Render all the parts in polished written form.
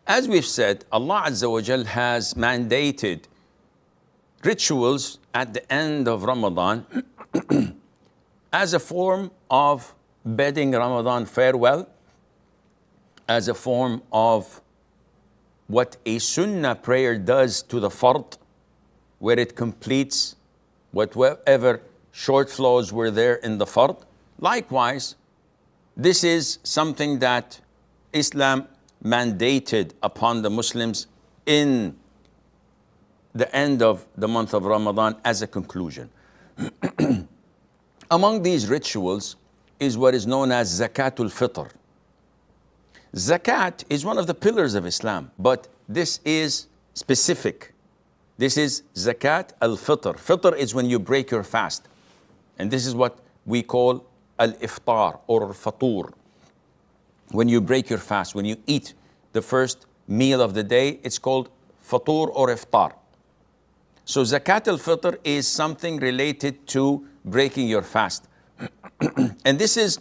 As we've said, Allah Azza wa Jal has mandated rituals at the end of Ramadan as a form of bidding Ramadan farewell, as a form of what a sunnah prayer does to the fard, where it completes whatever short flows were there in the fard. Likewise, this is something that Islam mandated upon the Muslims in the end of the month of Ramadan as a conclusion. Among these rituals is what is known as Zakat Al Fitr. Zakat is one of the pillars of Islam, but this is specific. This is Zakat Al Fitr. Fitr is when you break your fast. And this is what we call Al-Iftar or Fatur. When you break your fast, when you eat the first meal of the day, it's called Fatur or Iftar. So Zakat al-Fitr is something related to breaking your fast. And this is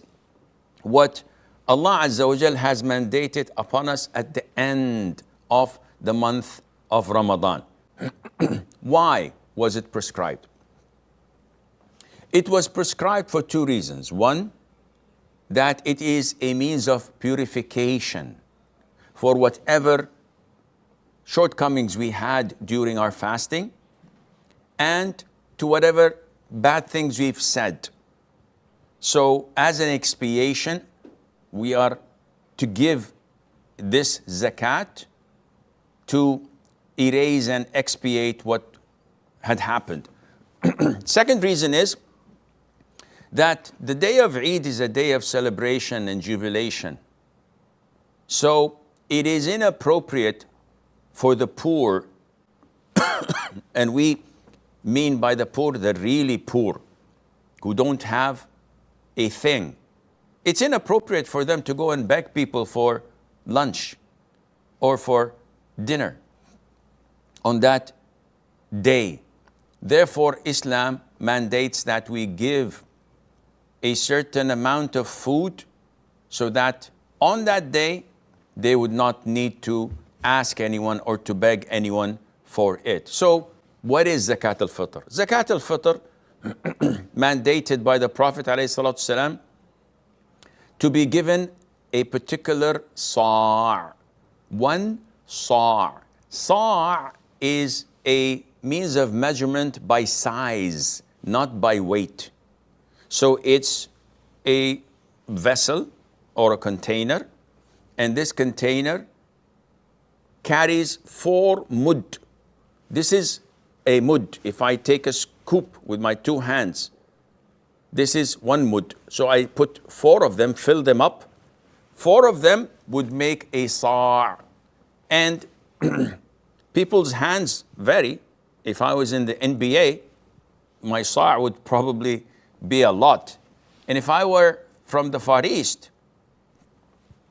what Allah Azza wa Jal has mandated upon us at the end of the month of Ramadan. Why was it prescribed? It was prescribed for two reasons. One, that it is a means of purification for whatever shortcomings we had during our fasting, and to whatever bad things we've said. So as an expiation, we are to give this zakat to erase and expiate what had happened. Second reason is that the day of Eid is a day of celebration and jubilation. So it is inappropriate for the poor, and we mean by the poor the really poor, who don't have a thing. It's inappropriate for them to go and beg people for lunch or for dinner on that day. Therefore, Islam mandates that we give a certain amount of food so that on that day they would not need to ask anyone or to beg anyone for it. So what is Zakat al-Fitr? Zakat al-Fitr, mandated by the Prophet ﷺ, to be given a particular sa'. One sa'. Sa' is a means of measurement by size, not by weight. So it's a vessel or a container, and this container carries 4 mud. This is a mud. If I take a scoop with my 2 hands, this is 1 mud. So I put 4 of them, fill them up. 4 of them would make a sa'. And people's hands vary. If I was in the NBA, my sa' would probably be a lot. And if I were from the Far East,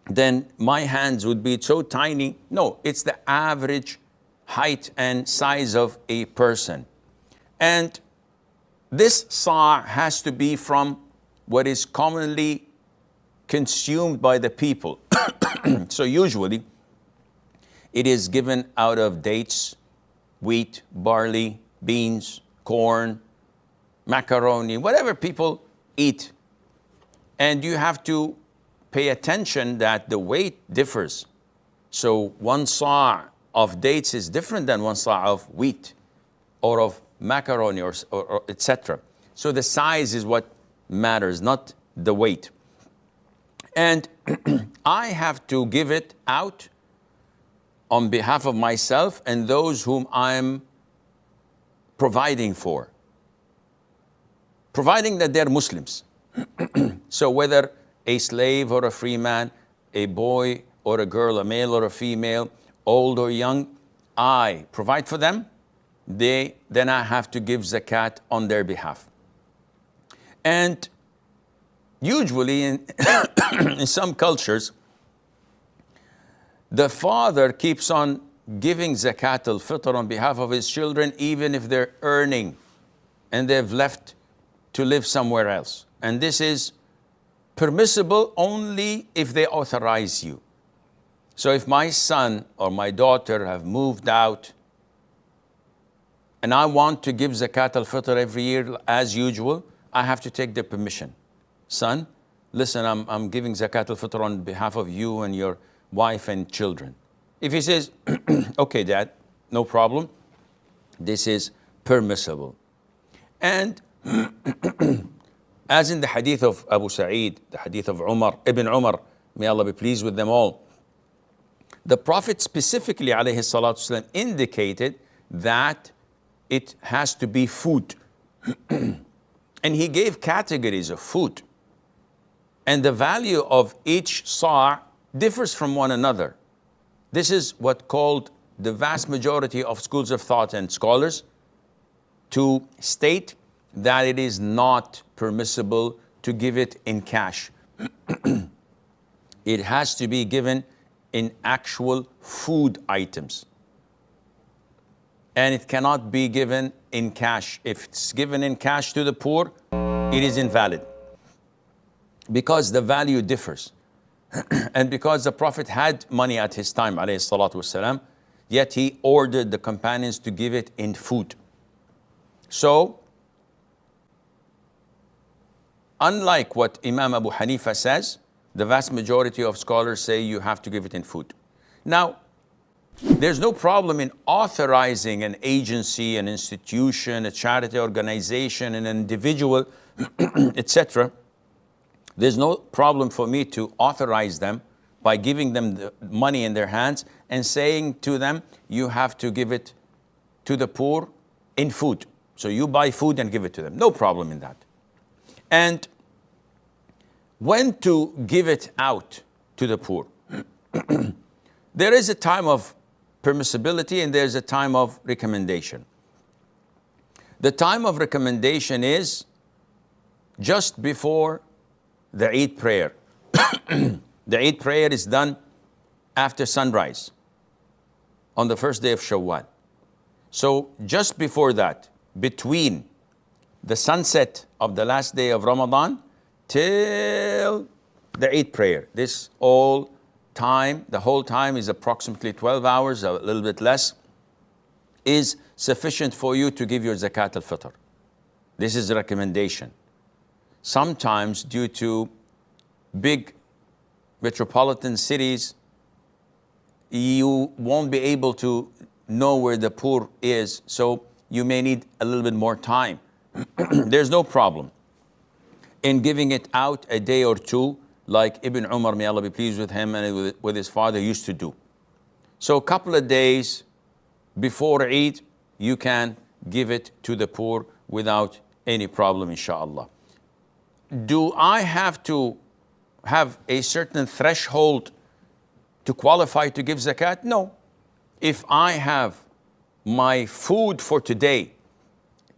then my hands would be so tiny. No, it's the average height and size of a person. And this sa' has to be from what is commonly consumed by the people. So usually it is given out of dates, wheat, barley, beans, corn, macaroni, whatever people eat. And you have to pay attention that the weight differs. So 1 sa' of dates is different than 1 sa' of wheat or of macaroni or etc. So the size is what matters, not the weight. And I have to give it out on behalf of myself and those whom I'm providing for, providing that they're Muslims. So whether a slave or a free man, a boy or a girl, a male or a female, old or young, I provide for them, then I have to give zakat on their behalf. And usually in, in some cultures, the father keeps on giving Zakat al-Fitr on behalf of his children, even if they're earning and they've left to live somewhere else. And this is permissible only if they authorize you. So if my son or my daughter have moved out and I want to give Zakat Al Fitr every year as usual, I have to take their permission. Son, listen, I'm giving Zakat Al Fitr on behalf of you and your wife and children. If he says, okay, Dad, no problem, this is permissible. And as in the hadith of Abu Sa'id, the hadith of Ibn Umar, may Allah be pleased with them all, the Prophet specifically, alayhi salatu wasalam, indicated that it has to be food. And he gave categories of food. And the value of each sa' differs from one another. This is what called the vast majority of schools of thought and scholars to state that it is not permissible to give it in cash. It has to be given in actual food items. And it cannot be given in cash. If it's given in cash to the poor, it is invalid. Because the value differs. And because the Prophet had money at his time, alayhi salatu wasalam, yet he ordered the companions to give it in food. So, unlike what Imam Abu Hanifa says, the vast majority of scholars say you have to give it in food. Now, there's no problem in authorizing an agency, an institution, a charity organization, an individual, etc. There's no problem for me to authorize them by giving them the money in their hands and saying to them, you have to give it to the poor in food. So you buy food and give it to them. No problem in that. And when to give it out to the poor? There is a time of permissibility and there's a time of recommendation. The time of recommendation is just before the Eid prayer. The Eid prayer is done after sunrise on the first day of Shawwal. So just before that, between the sunset of the last day of Ramadan till the Eid prayer, this all time, the whole time is approximately 12 hours, a little bit less, is sufficient for you to give your Zakat Al Fitr. This is a recommendation. Sometimes due to big metropolitan cities, you won't be able to know where the poor is, so you may need a little bit more time. There's no problem in giving it out a day or two, like Ibn Umar, may Allah be pleased with him, and with his father used to do. So a couple of days before Eid, you can give it to the poor without any problem, inshallah. Do I have to have a certain threshold to qualify to give zakat? No. If I have my food for today,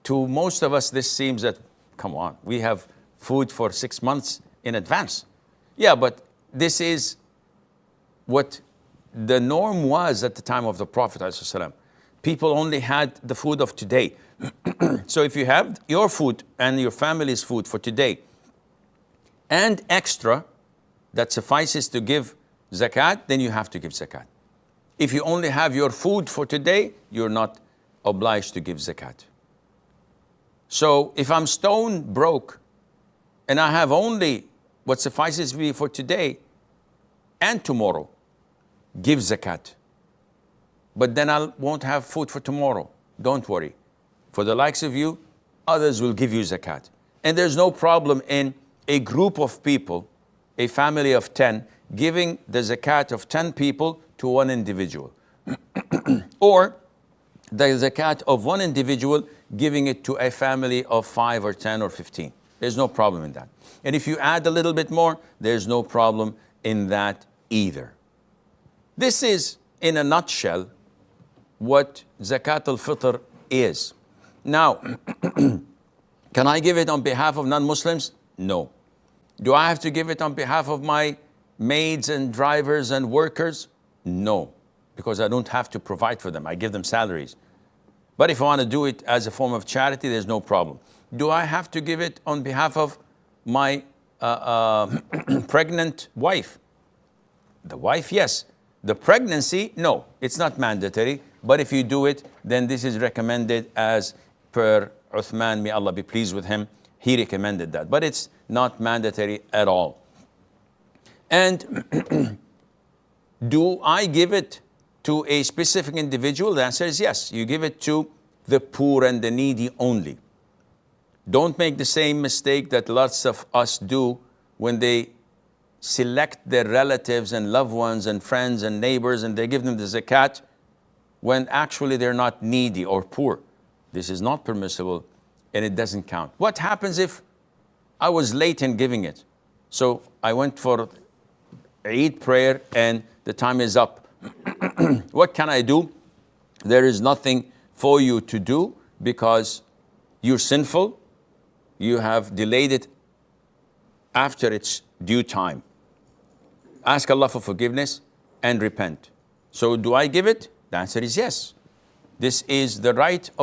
to most of us this seems that, come on, we have food for 6 months in advance. Yeah, but this is what the norm was at the time of the Prophet ﷺ. People only had the food of today. So if you have your food and your family's food for today and extra that suffices to give zakat, then you have to give zakat. If you only have your food for today, you're not obliged to give zakat. So if I'm stone broke and I have only what suffices me for today and tomorrow, give zakat. But then I won't have food for tomorrow. Don't worry. For the likes of you, others will give you zakat. And there's no problem in a group of people, a family of 10, giving the zakat of 10 people to one individual. Or the zakat of one individual, giving it to a family of 5 or 10 or 15. There's no problem in that. And if you add a little bit more, there's no problem in that either. This is, in a nutshell, what Zakat Al Fitr is. Now, can I give it on behalf of non-Muslims? No. Do I have to give it on behalf of my maids and drivers and workers? No, because I don't have to provide for them. I give them salaries. But if I want to do it as a form of charity, there's no problem. Do I have to give it on behalf of my pregnant wife? The wife, yes. The pregnancy, no, it's not mandatory. But if you do it, then this is recommended as per Uthman, may Allah be pleased with him. He recommended that. But it's not mandatory at all. And do I give it to a specific individual? The answer is yes. You give it to the poor and the needy only. Don't make the same mistake that lots of us do when they select their relatives and loved ones and friends and neighbors and they give them the zakat when actually they're not needy or poor. This is not permissible and it doesn't count. What happens if I was late in giving it? So I went for Eid prayer and the time is up. What can I do? There is nothing for you to do because you're sinful. You have delayed it after its due time. Ask Allah for forgiveness and repent. So do I give it? The answer is yes. This is the right of